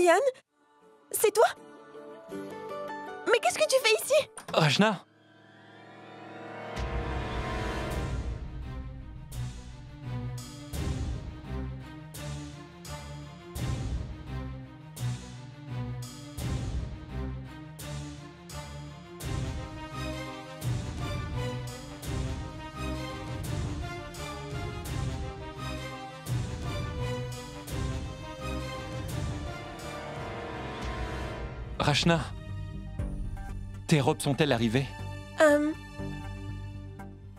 Vian, c'est toi? Mais qu'est-ce que tu fais ici? Rachna? Rachna, tes robes sont-elles arrivées?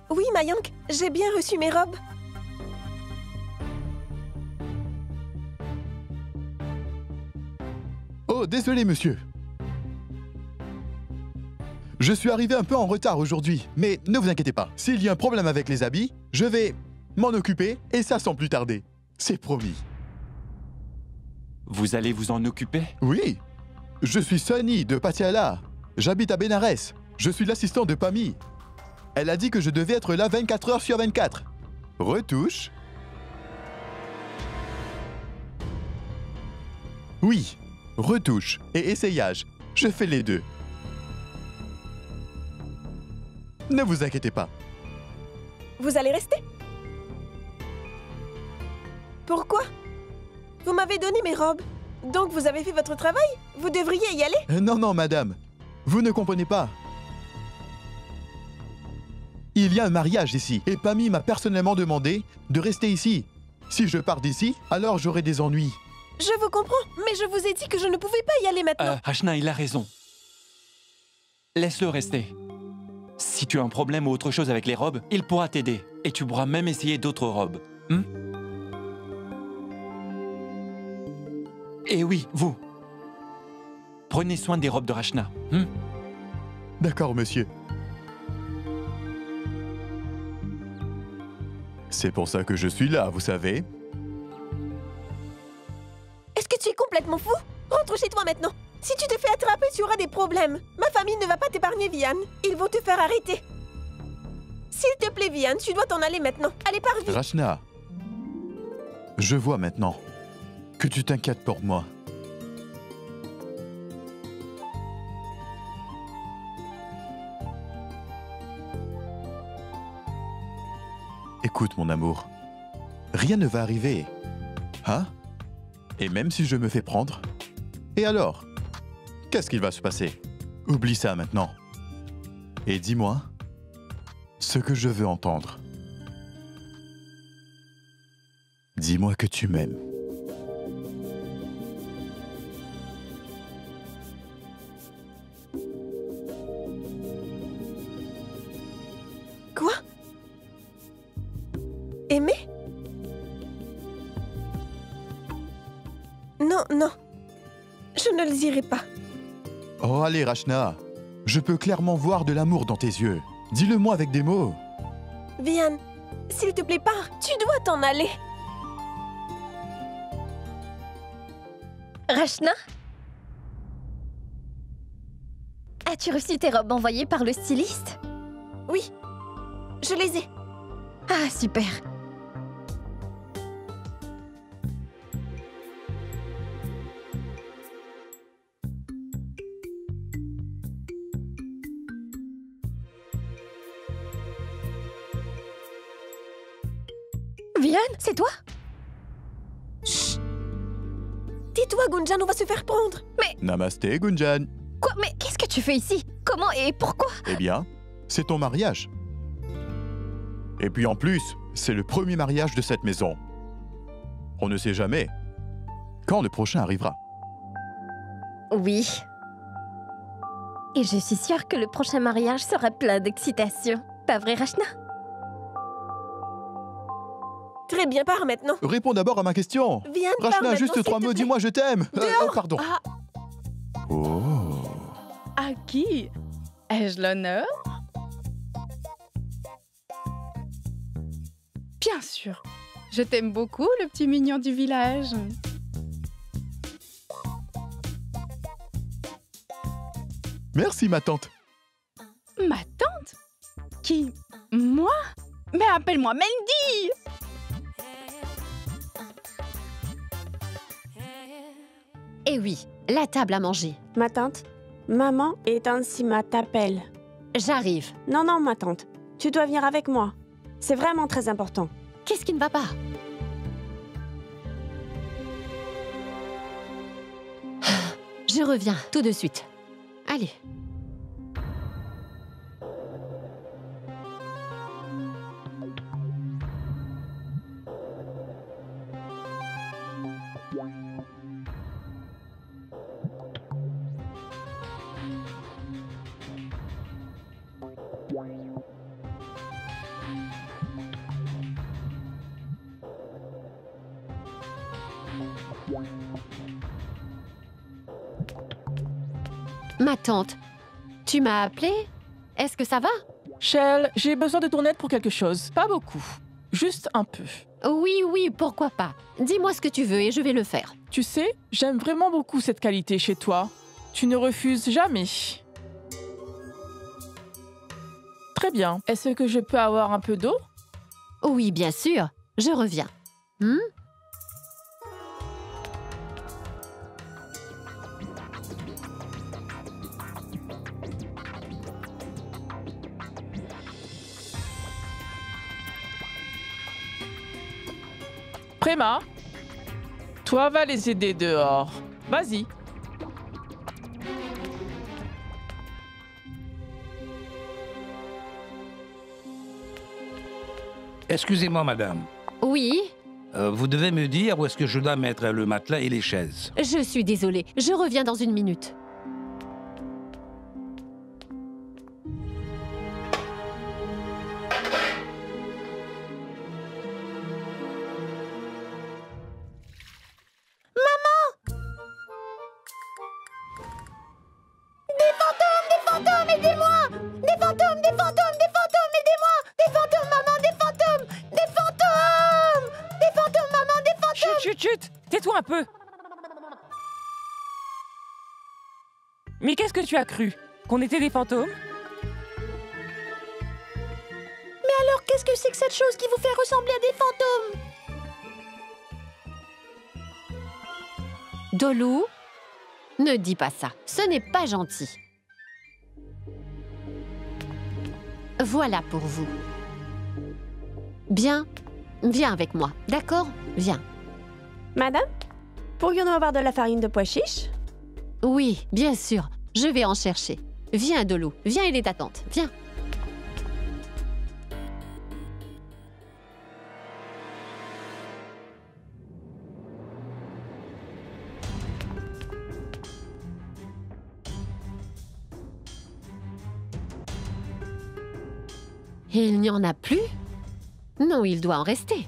Oui, Mayank, j'ai bien reçu mes robes. Oh, désolé, monsieur. Je suis arrivé un peu en retard aujourd'hui, mais ne vous inquiétez pas. S'il y a un problème avec les habits, je vais m'en occuper, et ça sans plus tarder. C'est promis. Vous allez vous en occuper? Oui. Je suis Sonny de Patiala. J'habite à Bénarès. Je suis l'assistant de Pami. Elle a dit que je devais être là 24 heures sur 24. Retouche. Oui, retouche et essayage. Je fais les deux. Ne vous inquiétez pas. Vous allez rester? Pourquoi? Vous m'avez donné mes robes. Donc vous avez fait votre travail? Vous devriez y aller? Non, non, madame. Vous ne comprenez pas. Il y a un mariage ici, et Pami m'a personnellement demandé de rester ici. Si je pars d'ici, alors j'aurai des ennuis. Je vous comprends, mais je vous ai dit que je ne pouvais pas y aller maintenant. Rachna, il a raison. Laisse-le rester. Si tu as un problème ou autre chose avec les robes, il pourra t'aider. Et tu pourras même essayer d'autres robes. Et oui, vous. Prenez soin des robes de Rachna. D'accord, monsieur. C'est pour ça que je suis là, vous savez. Est-ce que tu es complètement fou? Rentre chez toi maintenant. Si tu te fais attraper, tu auras des problèmes. Ma famille ne va pas t'épargner, Vian. Ils vont te faire arrêter. S'il te plaît, Vian, tu dois t'en aller maintenant. Allez, pars vite. Rachna, je vois maintenant que tu t'inquiètes pour moi. Écoute, mon amour, rien ne va arriver. Hein? Et même si je me fais prendre? Et alors? Qu'est-ce qu'il va se passer? Oublie ça maintenant. Et dis-moi ce que je veux entendre. Dis-moi que tu m'aimes. Quoi? Aimer? Non, non. Je ne le dirai pas. Oh, allez, Rachna. Je peux clairement voir de l'amour dans tes yeux. Dis-le-moi avec des mots. Vian, s'il te plaît, pars. Tu dois t'en aller. Rachna? As-tu reçu tes robes envoyées par le styliste? Oui, je les ai. Ah, super. Vian, c'est toi? Chut. Tais-toi, Gunjan, on va se faire prendre. Namasté, Gunjan. Quoi? Mais qu'est-ce que tu fais ici? Comment et pourquoi? Eh bien, c'est ton mariage. Et puis en plus, c'est le premier mariage de cette maison. On ne sait jamais quand le prochain arrivera. Oui. Et je suis sûre que le prochain mariage sera plein d'excitation. Pas vrai, Rachna? Très bien, pars maintenant. Réponds d'abord à ma question. Viens, pars Rachna, maintenant, juste s'il 3 te mots, plaît. dis-moi je t'aime. Pardon. Ah. Oh. À qui ai-je l'honneur? Bien sûr. Je t'aime beaucoup, le petit mignon du village. Merci, ma tante. Ma tante? Qui? Moi? Mais appelle-moi Mandy! Eh oui, la table à manger. Ma tante, maman et tante Sima t'appellent. J'arrive. Non, non, ma tante, tu dois venir avec moi. C'est vraiment très important. Qu'est-ce qui ne va pas? Je reviens tout de suite. Allez. Ma tante, tu m'as appelée? Est-ce que ça va? Shell, j'ai besoin de ton aide pour quelque chose. Pas beaucoup. Juste un peu. Oui, pourquoi pas. Dis-moi ce que tu veux et je vais le faire. Tu sais, j'aime vraiment beaucoup cette qualité chez toi. Tu ne refuses jamais. Très bien. Est-ce que je peux avoir un peu d'eau? Oui, bien sûr. Je reviens. Préma, toi va les aider dehors. Vas-y. Excusez-moi, madame. Oui, Vous devez me dire où est-ce que je dois mettre le matelas et les chaises. je suis désolée. Je reviens dans une minute. Chut, tais-toi un peu. Mais qu'est-ce que tu as cru? Qu'on était des fantômes? Mais alors, qu'est-ce que c'est que cette chose qui vous fait ressembler à des fantômes? Dolou, ne dis pas ça. Ce n'est pas gentil. Voilà pour vous. Bien, viens avec moi, d'accord? Viens. Madame, pourrions-nous avoir de la farine de pois chiche? Oui, bien sûr. Je vais en chercher. Viens, Dolou. Viens, il est ta tante. Viens. Il n'y en a plus? Non, il doit en rester.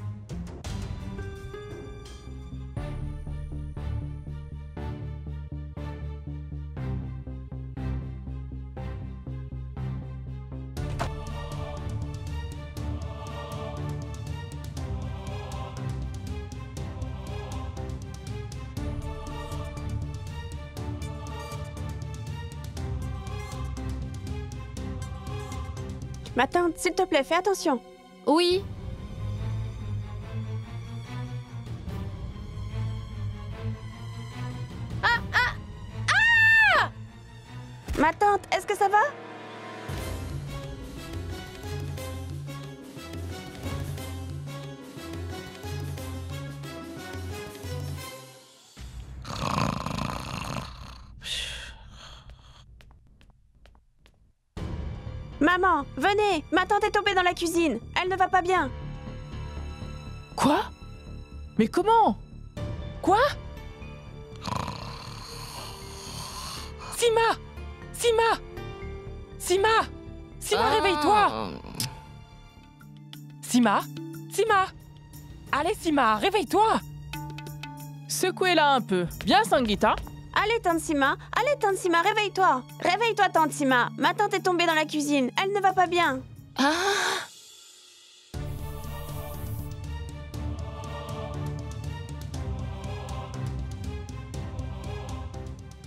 Ma tante, s'il te plaît, fais attention. Oui. Ma tante, est-ce que ça va? Maman, venez! Ma tante est tombée dans la cuisine. Elle ne va pas bien. Quoi? Mais comment? Quoi? Sima! Sima! Sima! Sima, réveille-toi! Sima! Sima! Allez, Sima, réveille-toi! Secouez-la un peu. Bien, Sangeeta. Allez, tante Sima, réveille-toi. Réveille-toi, tante Sima. Ma tante est tombée dans la cuisine. Elle ne va pas bien.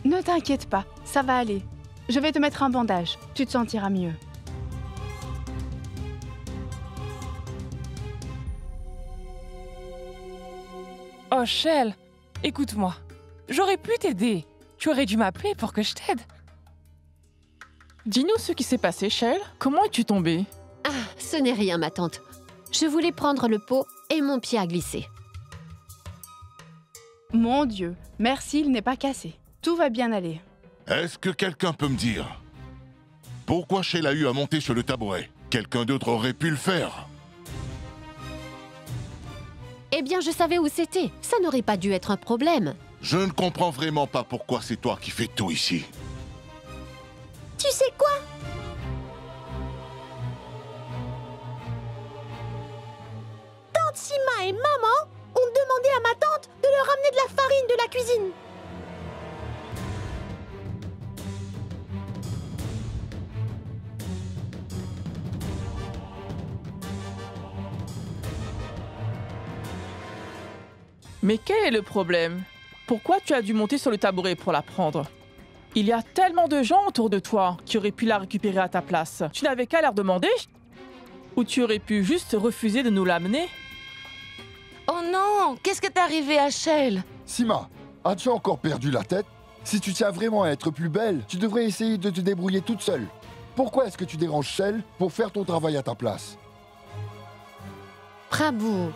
Ne t'inquiète pas, ça va aller. Je vais te mettre un bandage. Tu te sentiras mieux. Oh, Shell, écoute-moi. J'aurais pu t'aider. Tu aurais dû m'appeler pour que je t'aide. Dis-nous ce qui s'est passé, Shell. Comment es-tu tombée? Ah, ce n'est rien, ma tante. Je voulais prendre le pot et mon pied a glissé. Mon Dieu, merci, il n'est pas cassé. Tout va bien aller. Est-ce que quelqu'un peut me dire pourquoi Shell a eu à monter sur le tabouret? Quelqu'un d'autre aurait pu le faire. Eh bien, je savais où c'était. Ça n'aurait pas dû être un problème. Je ne comprends vraiment pas pourquoi c'est toi qui fais tout ici. Tu sais quoi? Tante Sima et maman ont demandé à ma tante de leur amener de la farine de la cuisine. Mais quel est le problème? Pourquoi tu as dû monter sur le tabouret pour la prendre? Il y a tellement de gens autour de toi qui auraient pu la récupérer à ta place. Tu n'avais qu'à leur demander? Ou tu aurais pu juste refuser de nous l'amener? Oh non! Qu'est-ce que t'est arrivé à Shell? Sima, as-tu encore perdu la tête? Si tu tiens vraiment à être plus belle, tu devrais essayer de te débrouiller toute seule. Pourquoi est-ce que tu déranges Shell pour faire ton travail à ta place? Prabhu.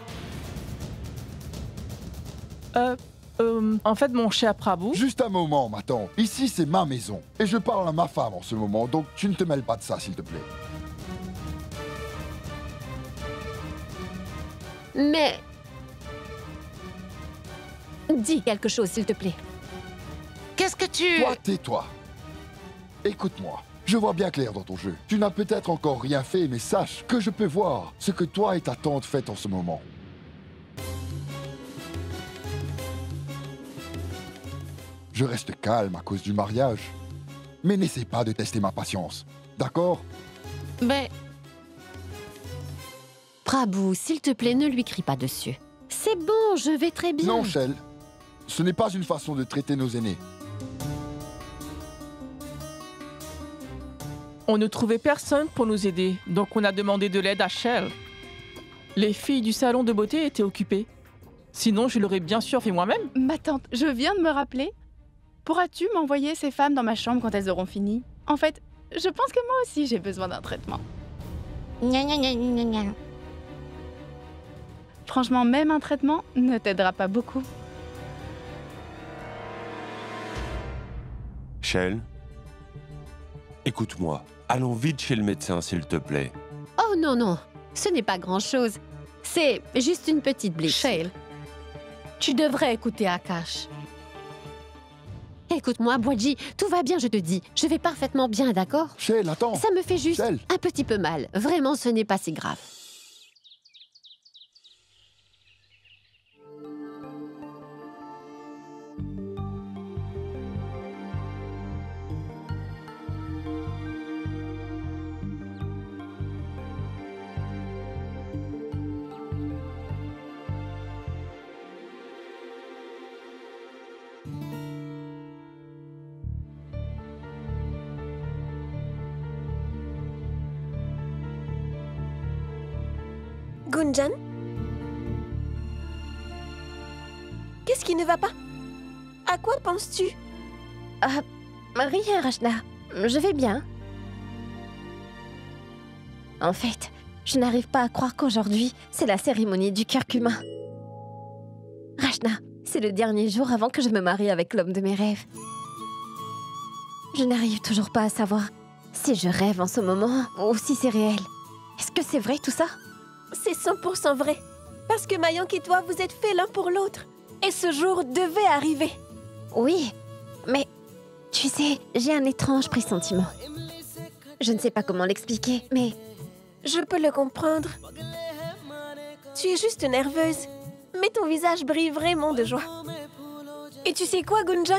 En fait, mon cher Prabhu... Juste un moment, ma tante. Ici, c'est ma maison. Et je parle à ma femme en ce moment, donc tu ne te mêles pas de ça, s'il te plaît. Mais... Dis quelque chose, s'il te plaît. Qu'est-ce que tu... Toi, tais-toi. Écoute-moi. Je vois bien clair dans ton jeu. Tu n'as peut-être encore rien fait, mais sache que je peux voir ce que toi et ta tante faites en ce moment. Je reste calme à cause du mariage. Mais n'essaie pas de tester ma patience. D'accord? Mais... Prabhu, s'il te plaît, ne lui crie pas dessus. C'est bon, je vais très bien. Non, Shell. Ce n'est pas une façon de traiter nos aînés. On ne trouvait personne pour nous aider, donc on a demandé de l'aide à Shell. Les filles du salon de beauté étaient occupées. Sinon, je l'aurais bien sûr fait moi-même. Ma tante, je viens de me rappeler. Pourras-tu m'envoyer ces femmes dans ma chambre quand elles auront fini? En fait, je pense que moi aussi j'ai besoin d'un traitement. Gna gna gna gna gna. Franchement, même un traitement ne t'aidera pas beaucoup. Shell, écoute-moi. Allons vite chez le médecin, s'il te plaît. Oh non, non, ce n'est pas grand-chose. C'est juste une petite blessure. Shell, tu devrais écouter Akash. Écoute-moi, Bwadji, tout va bien, je te dis. Je vais parfaitement bien, d'accord? Shell, attends. Ça me fait juste Shell. un petit peu mal. Vraiment, ce n'est pas si grave. Gunjan? Qu'est-ce qui ne va pas? À quoi penses-tu? Rien, Rachna. Je vais bien. En fait, je n'arrive pas à croire qu'aujourd'hui, c'est la cérémonie du curcuma. Rachna, c'est le dernier jour avant que je me marie avec l'homme de mes rêves. Je n'arrive toujours pas à savoir si je rêve en ce moment ou si c'est réel. Est-ce que c'est vrai tout ça? C'est 100% vrai. Parce que Mayank et toi, vous êtes faits l'un pour l'autre. Et ce jour devait arriver. Oui, mais tu sais, j'ai un étrange pressentiment. Je ne sais pas comment l'expliquer, mais... Je peux le comprendre. Tu es juste nerveuse. Mais ton visage brille vraiment de joie. Et tu sais quoi, Gunjan?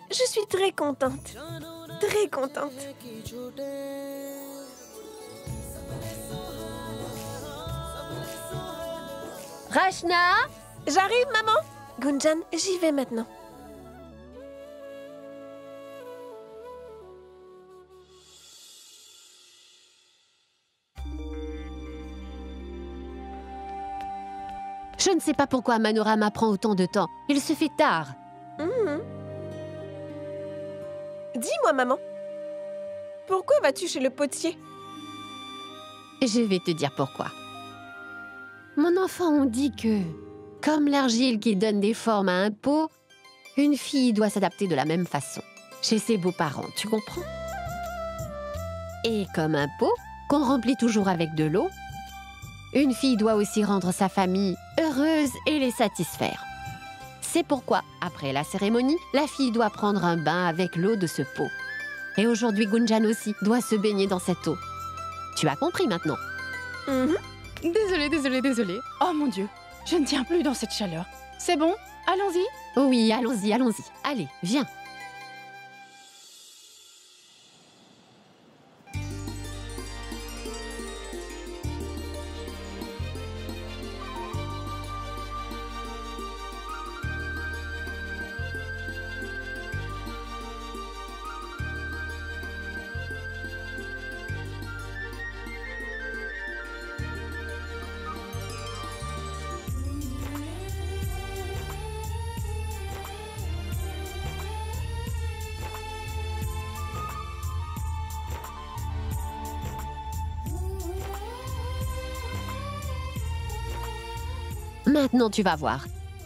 Je suis très contente. Très contente. Rachna? J'arrive, maman. Gunjan, j'y vais maintenant. Je ne sais pas pourquoi Manorama prend autant de temps. Il se fait tard. Dis-moi, maman. Pourquoi vas-tu chez le potier? Je vais te dire pourquoi. Mon enfant, on dit que, comme l'argile qui donne des formes à un pot, une fille doit s'adapter de la même façon, chez ses beaux-parents, tu comprends? Et comme un pot qu'on remplit toujours avec de l'eau, une fille doit aussi rendre sa famille heureuse et les satisfaire. C'est pourquoi, après la cérémonie, la fille doit prendre un bain avec l'eau de ce pot. Et aujourd'hui, Gunjan aussi doit se baigner dans cette eau. Tu as compris maintenant? Désolée. Oh mon Dieu, je ne tiens plus dans cette chaleur. C'est bon? Allons-y? Oui, allons-y. Allez, viens. Maintenant, tu vas voir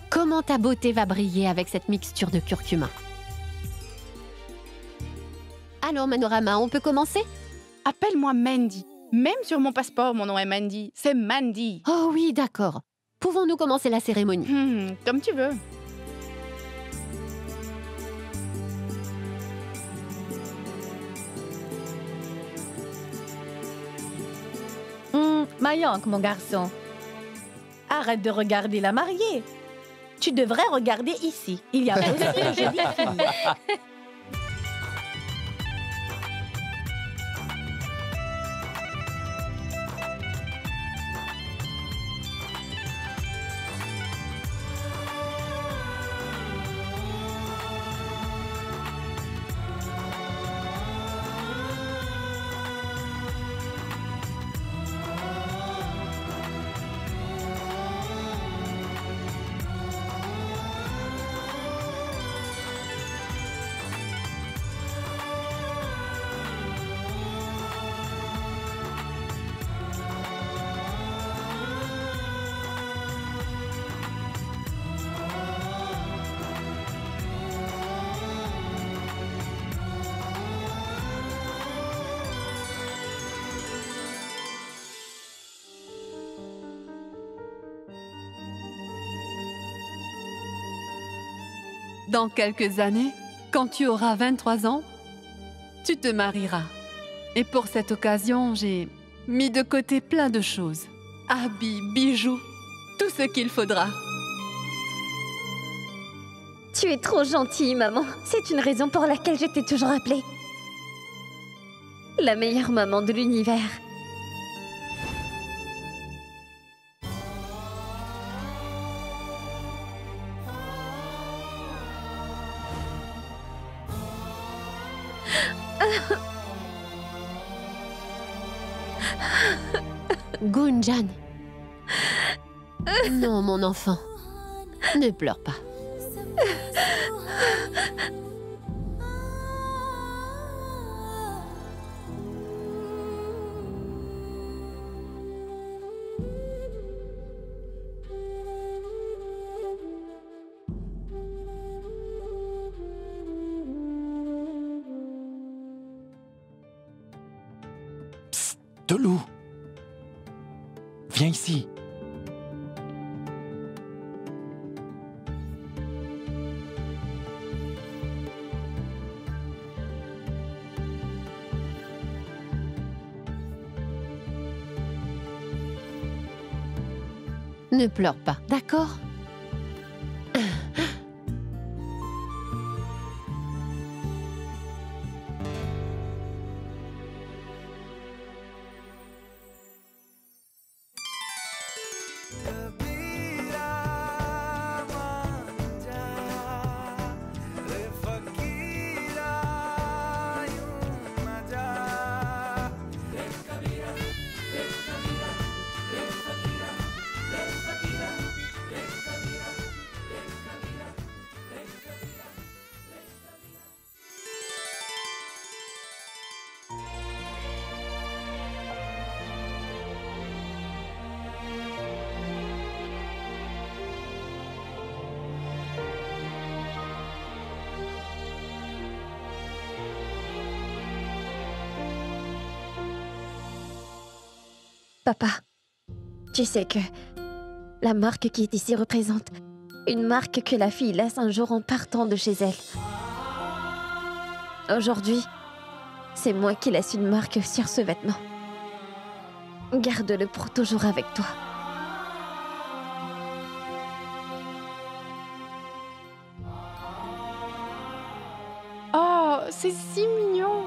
comment ta beauté va briller avec cette mixture de curcuma. Alors, Manorama, on peut commencer? Appelle-moi Mandy. Même sur mon passeport, mon nom est Mandy. C'est Mandy. Oh oui, d'accord. Pouvons-nous commencer la cérémonie? Comme tu veux. Mayank, mon garçon. Arrête de regarder la mariée. Tu devrais regarder ici. Il y a aussi une jolie fille. Dans quelques années, quand tu auras 23 ans, tu te marieras. Et pour cette occasion, j'ai mis de côté plein de choses. Habits, bijoux, tout ce qu'il faudra. Tu es trop gentille, maman. C'est une raison pour laquelle je t'ai toujours appelée. La meilleure maman de l'univers. Gunjan. Non, mon enfant. Ne pleure pas. Psst, Dolou. Viens ici. Ne pleure pas, d'accord? Papa, tu sais que la marque qui est ici représente une marque que la fille laisse un jour en partant de chez elle. Aujourd'hui, c'est moi qui laisse une marque sur ce vêtement. Garde-le pour toujours avec toi. Oh, c'est si mignon.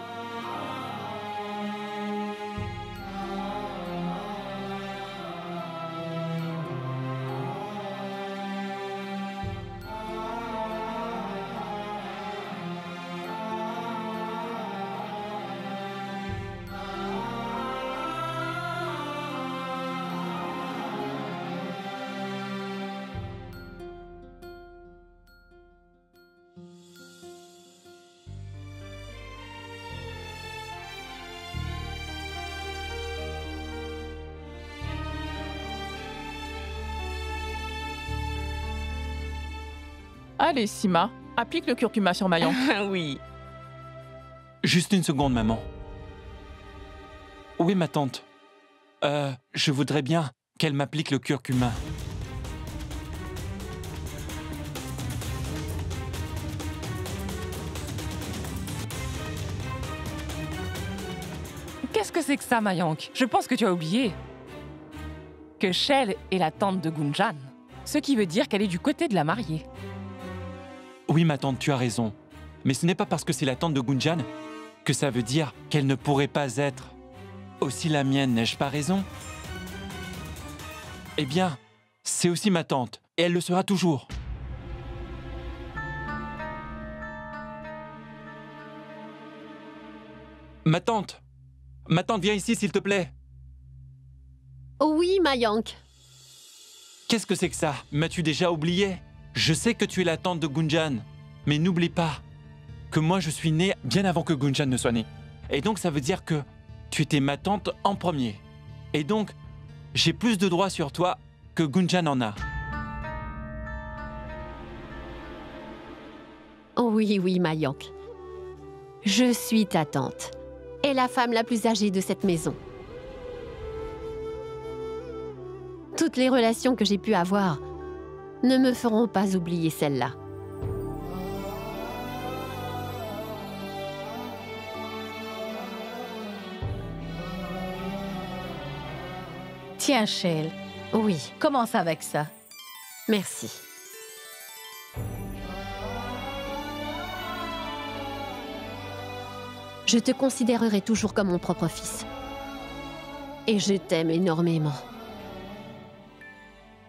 Allez, Sima, applique le curcuma sur Mayank. Oui. Juste une seconde, maman. Où est ma tante? Je voudrais bien qu'elle m'applique le curcuma. Qu'est-ce que c'est que ça, Mayank? Je pense que tu as oublié que Shell est la tante de Gunjan, ce qui veut dire qu'elle est du côté de la mariée. Oui, ma tante, tu as raison. Mais ce n'est pas parce que c'est la tante de Gunjan que ça veut dire qu'elle ne pourrait pas être aussi la mienne, n'ai-je pas raison? Eh bien, c'est aussi ma tante, et elle le sera toujours. Ma tante, viens ici, s'il te plaît. Oui, Mayank. Qu'est-ce que c'est que ça? M'as-tu déjà oublié? Je sais que tu es la tante de Gunjan, mais n'oublie pas que moi je suis née bien avant que Gunjan ne soit née. Et donc ça veut dire que tu étais ma tante en premier. Et donc, j'ai plus de droits sur toi que Gunjan en a. Oui, oui, Mayank. Je suis ta tante et la femme la plus âgée de cette maison. Toutes les relations que j'ai pu avoir ne me feront pas oublier celle-là. Tiens, Shell. Oui. Commence avec ça. Merci. Je te considérerai toujours comme mon propre fils. Et je t'aime énormément.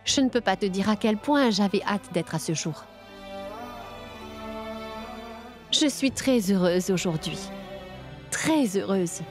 Je ne peux pas te dire à quel point j'avais hâte d'être à ce jour. Je suis très heureuse aujourd'hui. Très heureuse.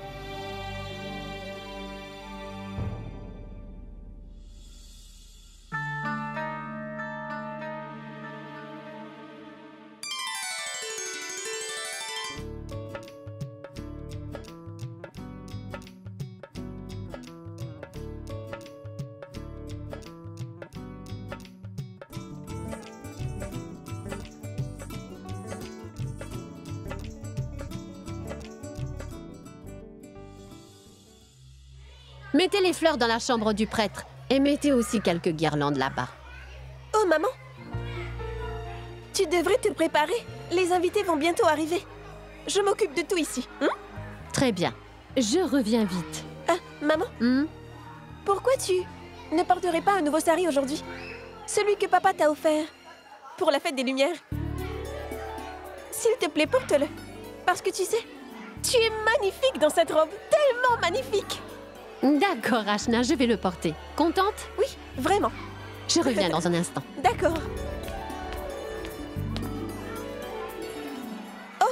Mettez les fleurs dans la chambre du prêtre et mettez aussi quelques guirlandes là-bas. Oh, maman! Tu devrais te préparer. Les invités vont bientôt arriver. Je m'occupe de tout ici. Très bien. Je reviens vite. Ah, maman? Pourquoi tu ne porterais pas un nouveau sari aujourd'hui? Celui que papa t'a offert pour la fête des Lumières. S'il te plaît, porte-le. Parce que tu sais, tu es magnifique dans cette robe. Tellement magnifique! D'accord, Rachna, je vais le porter. Contente? Oui, vraiment. Je reviens dans un instant. D'accord. Oh!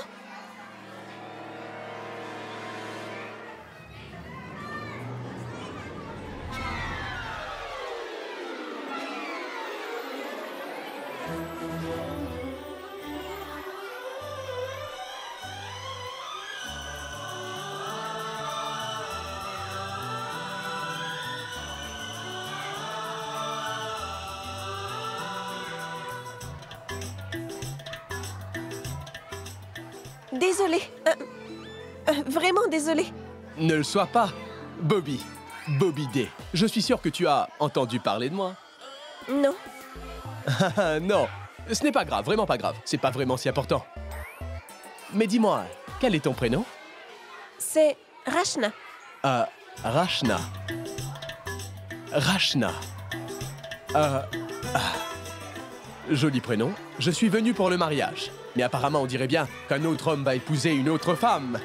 Désolée. Vraiment désolée. Ne le sois pas, Bobby. Bobby, je suis sûr que tu as entendu parler de moi. Non. Non, ce n'est pas grave, vraiment pas grave. C'est pas vraiment si important. Mais dis-moi, quel est ton prénom? C'est Rachna. Rachna. Rachna. Joli prénom. Je suis venu pour le mariage. Mais apparemment, on dirait bien qu'un autre homme va épouser une autre femme.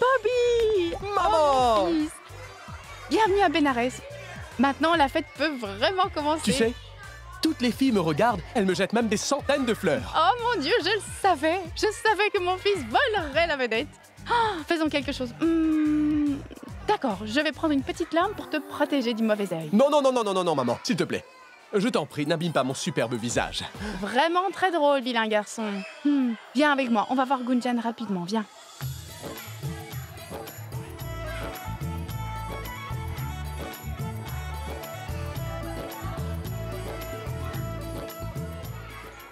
Bobby! Maman! Oh, please. Bienvenue à Bénarès. Maintenant, la fête peut vraiment commencer. Tu sais, toutes les filles me regardent, elles me jettent même des centaines de fleurs. Oh mon Dieu, je le savais. Je savais que mon fils volerait la vedette. Oh, faisons quelque chose. D'accord, je vais prendre une petite larme pour te protéger du mauvais œil. Non, non, non, non, non, non, non, maman, s'il te plaît. Je t'en prie, n'abîme pas mon superbe visage. Vraiment très drôle, vilain garçon. Viens avec moi, on va voir Gunjan rapidement, viens.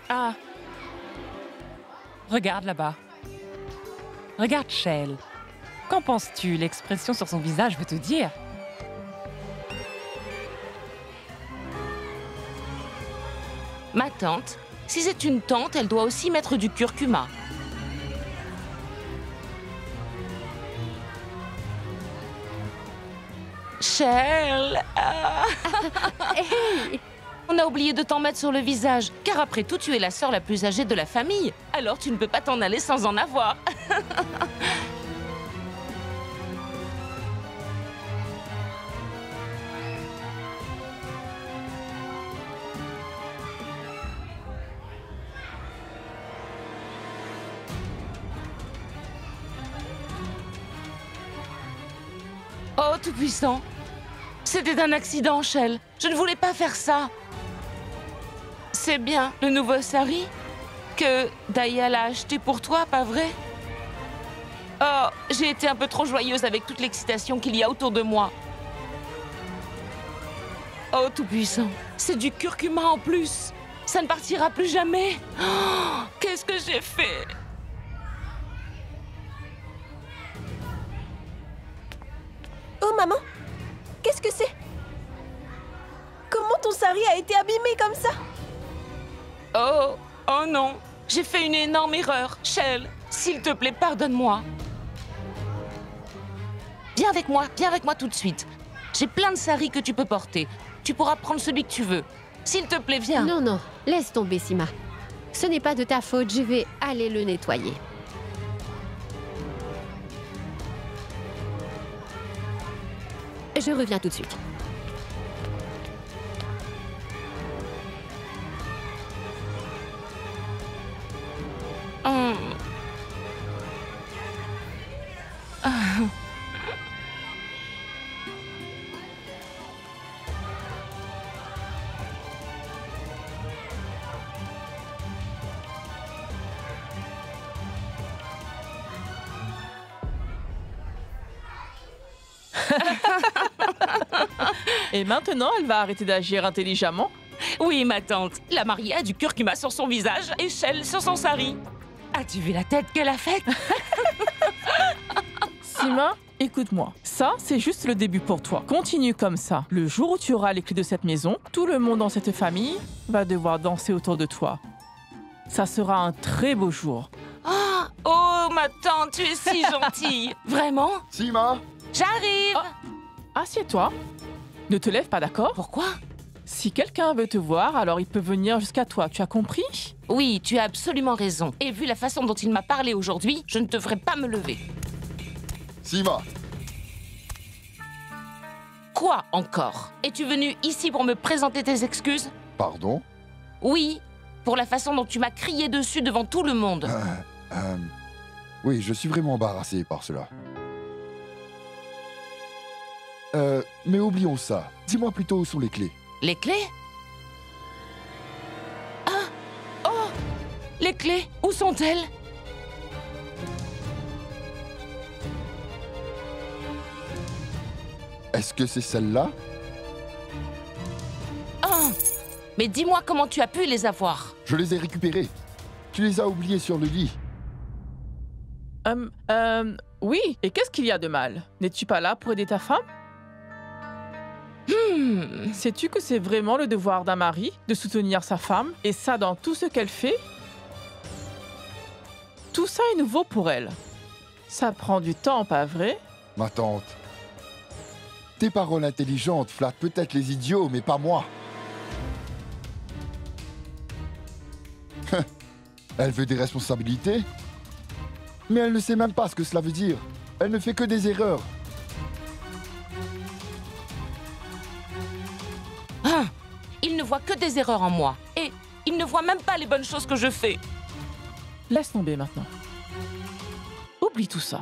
Ah. Regarde là-bas. Regarde Shell. Qu'en penses-tu? L'expression sur son visage veut te dire. Ma tante, si c'est une tante, elle doit aussi mettre du curcuma. Shell. Hey. On a oublié de t'en mettre sur le visage, car après tout, tu es la sœur la plus âgée de la famille. Alors tu ne peux pas t'en aller sans en avoir. Oh, Tout-Puissant. C'était un accident, Shell. Je ne voulais pas faire ça. C'est bien le nouveau sari que Dayal a acheté pour toi, pas vrai? Oh, j'ai été un peu trop joyeuse avec toute l'excitation qu'il y a autour de moi. Oh, Tout-Puissant, c'est du curcuma en plus. Ça ne partira plus jamais. Oh, qu'est-ce que j'ai fait? Oh, maman, qu'est-ce que c'est? Comment ton sari a été abîmé comme ça? Oh non, j'ai fait une énorme erreur. Shell, s'il te plaît, pardonne-moi. Viens avec moi tout de suite. J'ai plein de saris que tu peux porter. Tu pourras prendre celui que tu veux. S'il te plaît, viens. Non, non, laisse tomber, Sima. Ce n'est pas de ta faute, je vais aller le nettoyer. Je reviens tout de suite. Et maintenant, elle va arrêter d'agir intelligemment? Oui, ma tante. La mariée a du curcuma sur son visage et Shell sur son sari. As-tu vu la tête qu'elle a faite? Sima, écoute-moi. Ça, c'est juste le début pour toi. Continue comme ça. Le jour où tu auras les clés de cette maison, tout le monde dans cette famille va devoir danser autour de toi. Ça sera un très beau jour. Oh, ma tante, tu es si gentille. Vraiment? Sima! J'arrive. Assieds-toi. Ne te lève pas, d'accord? Pourquoi? Si quelqu'un veut te voir, alors il peut venir jusqu'à toi. Tu as compris? Oui, tu as absolument raison. Et vu la façon dont il m'a parlé aujourd'hui, je ne devrais pas me lever. Sima! Quoi encore? Es-tu venu ici pour me présenter tes excuses? Pardon? Oui, pour la façon dont tu m'as crié dessus devant tout le monde. Oui, je suis vraiment embarrassé par cela. Mais oublions ça. Dis-moi plutôt où sont les clés. Les clés? Ah! Oh! Les clés, où sont-elles? Est-ce que c'est celle-là? Oh! Mais dis-moi comment tu as pu les avoir. Je les ai récupérées. Tu les as oubliées sur le lit. Oui, et qu'est-ce qu'il y a de mal? N'es-tu pas là pour aider ta femme? Sais-tu que c'est vraiment le devoir d'un mari de soutenir sa femme, et ça dans tout ce qu'elle fait? Tout ça est nouveau pour elle. Ça prend du temps, pas vrai? Ma tante, tes paroles intelligentes flattent peut-être les idiots, mais pas moi. Elle veut des responsabilités, mais elle ne sait même pas ce que cela veut dire. Elle ne fait que des erreurs. Il ne voit que des erreurs en moi. Et il ne voit même pas les bonnes choses que je fais. Laisse tomber maintenant. Oublie tout ça.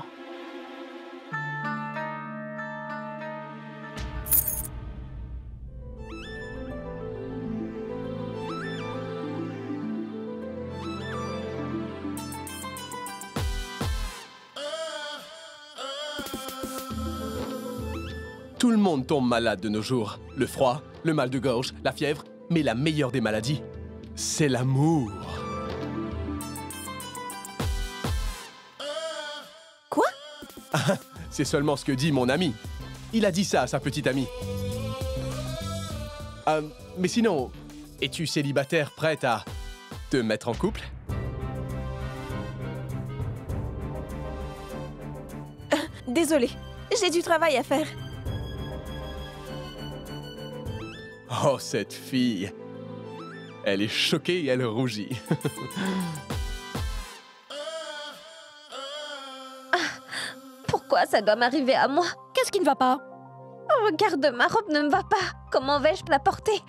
Tout le monde tombe malade de nos jours. Le froid, le mal de gorge, la fièvre, mais la meilleure des maladies, c'est l'amour. Quoi? C'est seulement ce que dit mon ami. Il a dit ça à sa petite amie. Mais sinon, es-tu célibataire prête à te mettre en couple? Désolée, j'ai du travail à faire. Oh, cette fille. Elle est choquée et elle rougit. Pourquoi ça doit m'arriver à moi? Qu'est-ce qui ne va pas? Oh, regarde, ma robe ne me va pas. Comment vais-je la porter?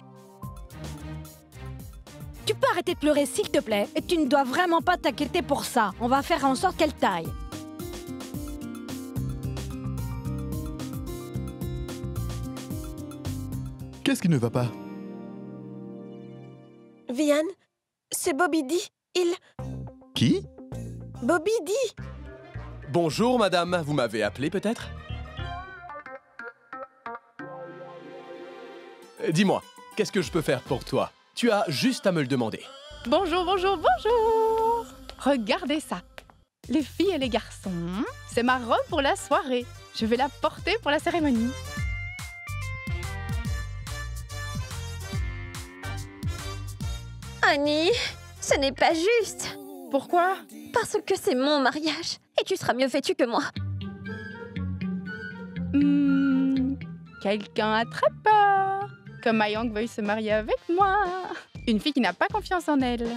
Tu peux arrêter de pleurer, s'il te plaît. Et tu ne dois vraiment pas t'inquiéter pour ça. On va faire en sorte qu'elle taille. Qu'est-ce qui ne va pas? Vian, c'est Bobby D. Qui? Bobby D. Bonjour, madame. Vous m'avez appelé, peut-être? Dis-moi, qu'est-ce que je peux faire pour toi? Tu as juste à me le demander. Bonjour, bonjour, bonjour! Regardez ça. Les filles et les garçons, c'est ma robe pour la soirée. Je vais la porter pour la cérémonie. Annie, ce n'est pas juste. Pourquoi? Parce que c'est mon mariage et tu seras mieux vêtue que moi. Quelqu'un a très peur que Mayang veuille se marier avec moi. Une fille qui n'a pas confiance en elle.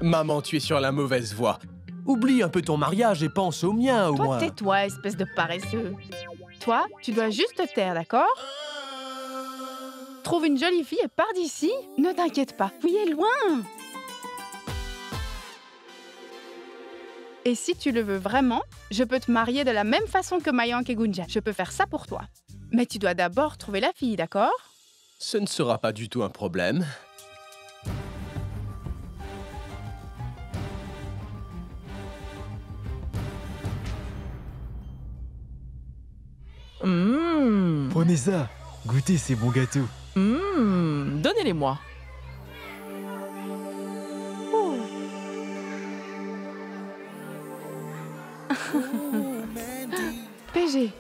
Maman, tu es sur la mauvaise voie. Oublie un peu ton mariage et pense au mien, au moins. Toi, tais-toi, espèce de paresseux. Toi, tu dois juste te taire, d'accord? Trouve une jolie fille et pars d'ici. Ne t'inquiète pas, fouillez loin. Et si tu le veux vraiment, je peux te marier de la même façon que Mayank et Gunjan. Je peux faire ça pour toi. Mais tu dois d'abord trouver la fille, d'accord? Ce ne sera pas du tout un problème. Prenez ça. Goûtez ces bons gâteaux. Donnez-les-moi. PG,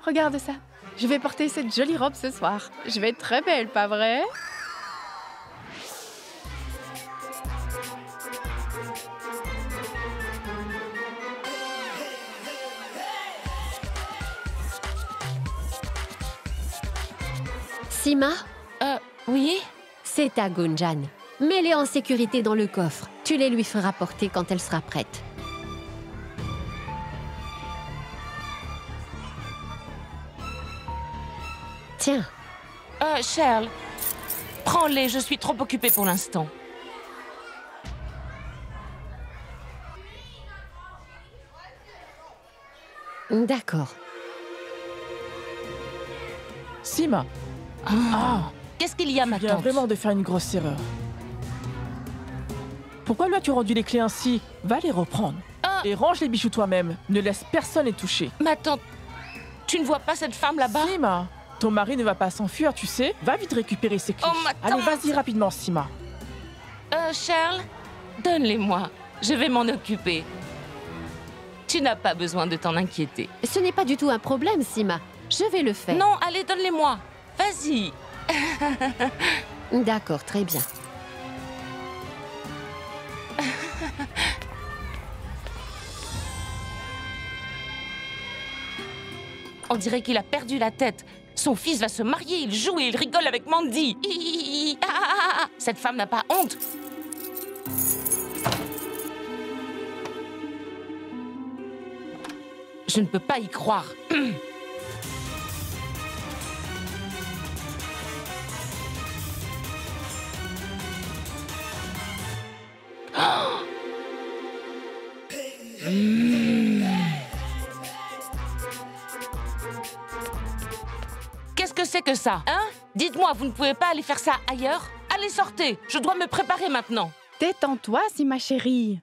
regarde ça. Je vais porter cette jolie robe ce soir. Je vais être très belle, pas vrai? Sima? Oui? C'est à Gunjan. Mets-les en sécurité dans le coffre. Tu les lui feras porter quand elle sera prête. Tiens. Cheryl, prends-les, je suis trop occupée pour l'instant. D'accord. Sima. Qu'est-ce qu'il y a, ma Tu viens tante? vraiment de faire une grosse erreur. Pourquoi lui as-tu rendu les clés ainsi? Va les reprendre. Et range les bijoux toi-même. Ne laisse personne les toucher. Ma tante, tu ne vois pas cette femme là-bas? Sima, ton mari ne va pas s'enfuir, tu sais. Va vite récupérer ses clés. Oh, ma Allez, tante. vas-y rapidement, Sima. Cheryl, donne-les-moi. Je vais m'en occuper. Tu n'as pas besoin de t'en inquiéter. Ce n'est pas du tout un problème, Sima. Je vais le faire. Non, allez, donne-les-moi. Vas-y. D'accord, très bien. On dirait qu'il a perdu la tête. Son fils va se marier, il joue et il rigole avec Mandy. Cette femme n'a pas honte. Je ne peux pas y croire. Qu'est-ce que c'est que ça, hein? Dites-moi, vous ne pouvez pas aller faire ça ailleurs? Allez, sortez, je dois me préparer maintenant. Détends-toi, si ma chérie.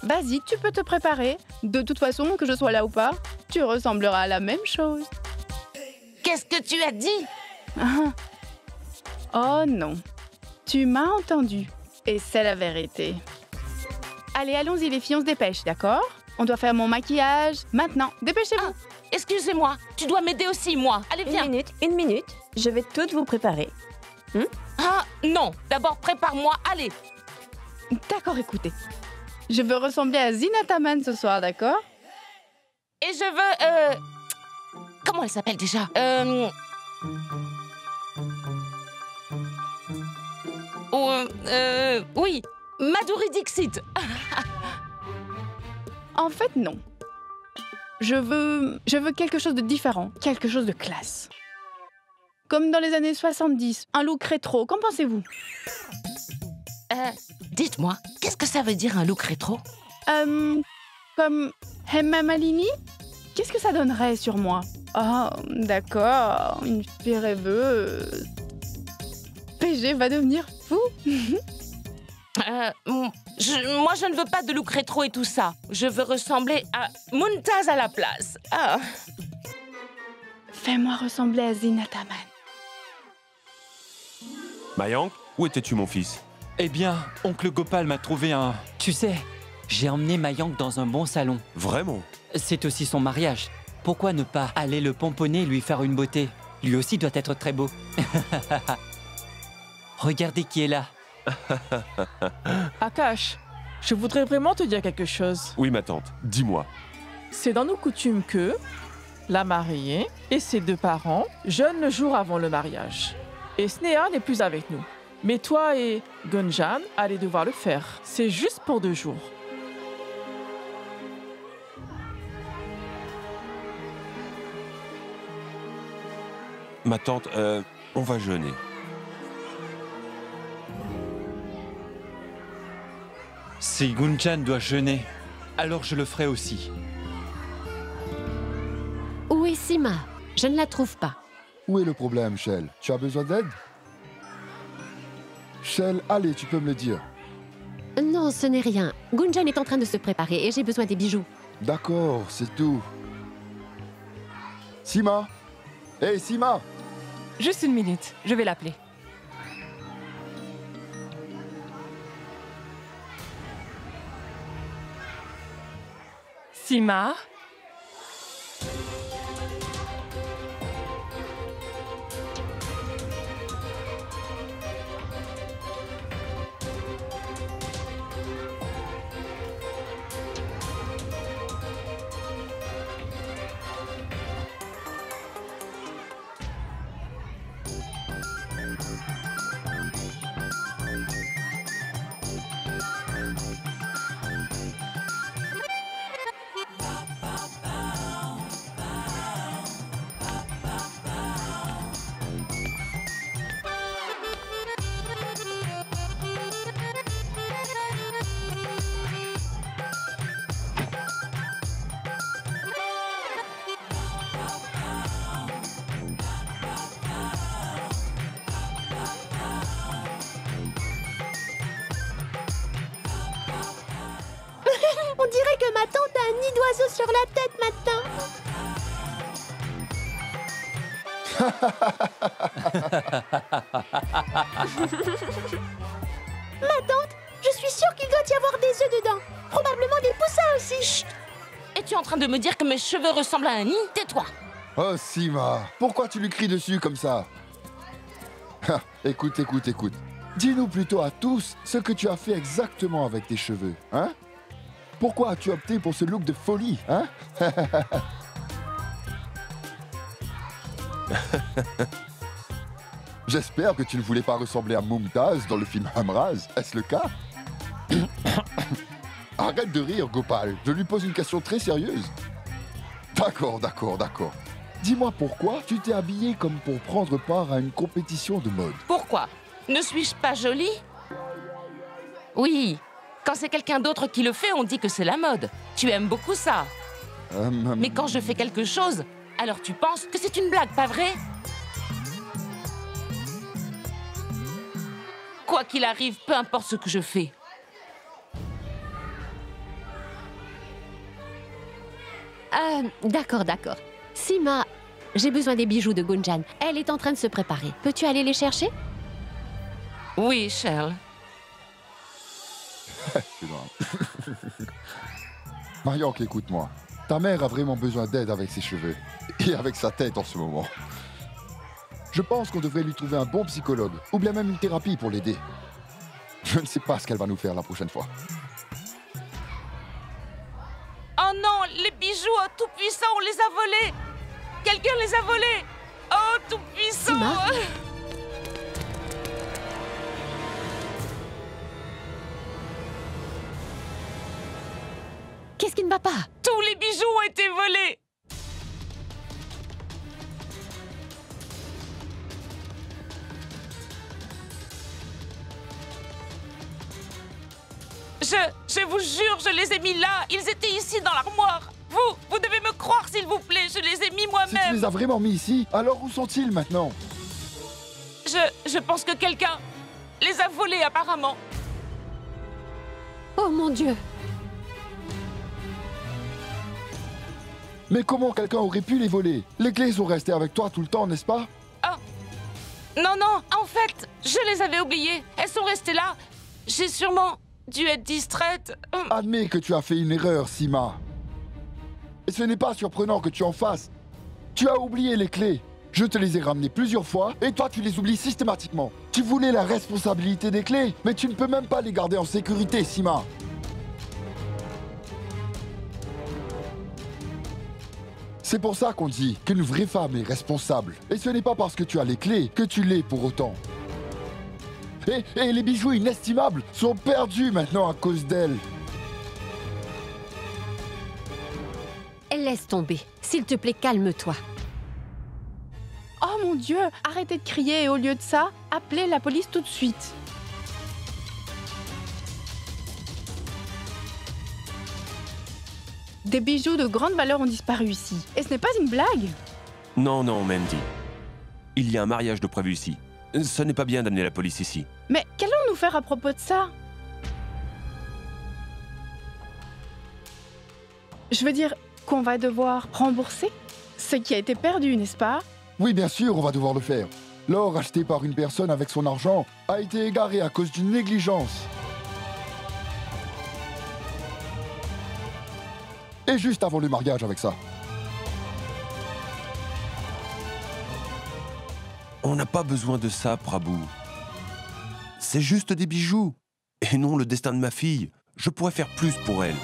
Vas-y, tu peux te préparer. De toute façon, que je sois là ou pas, tu ressembleras à la même chose. Qu'est-ce que tu as dit? Oh non, tu m'as entendu. Et c'est la vérité. Allez, allons-y les filles, on se dépêche, d'accord? On doit faire mon maquillage maintenant. Dépêchez-vous. Excusez-moi, tu dois m'aider aussi, moi. Allez, viens. Une minute. Je vais toutes vous préparer. Ah, non. D'abord, prépare-moi. Allez. D'accord, écoutez. Je veux ressembler à Zinataman ce soir, d'accord? Et je veux... Comment elle s'appelle déjà? Oui, Madhuri Dixit. En fait, non. Je veux quelque chose de différent, quelque chose de classe. Comme dans les années 70, un look rétro, qu'en pensez-vous? Dites-moi, qu'est-ce que ça veut dire un look rétro? Comme Hema Malini? Qu'est-ce que ça donnerait sur moi? Oh, d'accord, une fille rêveuse. PG va devenir fou. Moi, je ne veux pas de look rétro et tout ça. Je veux ressembler à Mumtaz à la place. Ah. Fais-moi ressembler à Zinataman. Mayank, où étais-tu, mon fils? Eh bien, oncle Gopal m'a trouvé un... Tu sais, j'ai emmené Mayank dans un bon salon. Vraiment? C'est aussi son mariage. Pourquoi ne pas aller le pomponner et lui faire une beauté? Lui aussi doit être très beau. Regardez qui est là. Akash, je voudrais vraiment te dire quelque chose. Oui, ma tante, dis-moi. C'est dans nos coutumes que la mariée et ses deux parents jeûnent le jour avant le mariage. Et Sneha n'est plus avec nous. Mais toi et Gunjan allez devoir le faire. C'est juste pour 2 jours. Ma tante, on va jeûner. Si Gunjan doit jeûner, alors je le ferai aussi. Où est Sima? Je ne la trouve pas. Où est le problème, Shell? Tu as besoin d'aide? Shell, allez, tu peux me le dire. Non, ce n'est rien. Gunjan est en train de se préparer et j'ai besoin des bijoux. D'accord, c'est tout. Sima? Hé, Sima! Juste une minute, je vais l'appeler. Sima? On dirait que ma tante a un nid d'oiseau sur la tête maintenant. Ma tante, je suis sûre qu'il doit y avoir des œufs dedans. Probablement des poussins aussi. Chut! Es-tu en train de me dire que mes cheveux ressemblent à un nid? Tais-toi! Oh, Sima, pourquoi tu lui cries dessus comme ça? Écoute. Dis-nous plutôt à tous ce que tu as fait exactement avec tes cheveux, hein? Pourquoi as-tu opté pour ce look de folie, hein? J'espère que tu ne voulais pas ressembler à Mumtaz dans le film Hamraz. Est-ce le cas? Arrête de rire, Gopal. Je lui pose une question très sérieuse. D'accord. Dis-moi pourquoi tu t'es habillé comme pour prendre part à une compétition de mode. Pourquoi? Ne suis-je pas jolie? Oui. Quand c'est quelqu'un d'autre qui le fait, on dit que c'est la mode. Tu aimes beaucoup ça. Mais quand je fais quelque chose, alors tu penses que c'est une blague, pas vrai? Quoi qu'il arrive, peu importe ce que je fais. D'accord. Sima, j'ai besoin des bijoux de Gunjan. Elle est en train de se préparer. Peux-tu aller les chercher? Oui, Shell. C'est grave. Marianque, écoute-moi. Ta mère a vraiment besoin d'aide avec ses cheveux. Et avec sa tête en ce moment. Je pense qu'on devrait lui trouver un bon psychologue. Ou bien même une thérapie pour l'aider. Je ne sais pas ce qu'elle va nous faire la prochaine fois. Oh non, les bijoux, oh, tout-puissant, on les a volés. Quelqu'un les a volés. Oh, tout-puissant. Qu'est-ce qui ne va pas? Tous les bijoux ont été volés. Je vous jure, je les ai mis là. Ils étaient ici dans l'armoire. Vous devez me croire, s'il vous plaît. Je les ai mis Si tu moi-même. les as vraiment mis ici, alors où sont-ils maintenant? Je pense que quelqu'un les a volés, apparemment. Oh mon Dieu! Mais comment quelqu'un aurait pu les voler? Les clés sont restées avec toi tout le temps, n'est-ce pas? Non, en fait, je les avais oubliées. Elles sont restées là. J'ai sûrement dû être distraite. Admets que tu as fait une erreur, Sima. Et ce n'est pas surprenant que tu en fasses. Tu as oublié les clés. Je te les ai ramenées plusieurs fois et toi tu les oublies systématiquement. Tu voulais la responsabilité des clés, mais tu ne peux même pas les garder en sécurité, Sima. C'est pour ça qu'on dit qu'une vraie femme est responsable. Et ce n'est pas parce que tu as les clés que tu l'es pour autant. Et les bijoux inestimables sont perdus maintenant à cause d'elle. Laisse tomber. S'il te plaît, calme-toi. Oh mon Dieu, arrêtez de crier et au lieu de ça, appelez la police tout de suite. Des bijoux de grande valeur ont disparu ici. Et ce n'est pas une blague. Non, Mandy. Il y a un mariage de prévu ici. Ce n'est pas bien d'amener la police ici. Mais qu'allons-nous faire à propos de ça? Je veux dire qu'on va devoir rembourser ce qui a été perdu, n'est-ce pas? Oui, bien sûr, on va devoir le faire. L'or acheté par une personne avec son argent a été égaré à cause d'une négligence. Et juste avant le mariage avec ça. On n'a pas besoin de ça, Prabhu. C'est juste des bijoux. Et non le destin de ma fille. Je pourrais faire plus pour elle.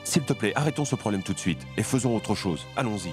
S'il te plaît, arrêtons ce problème tout de suite et faisons autre chose. Allons-y.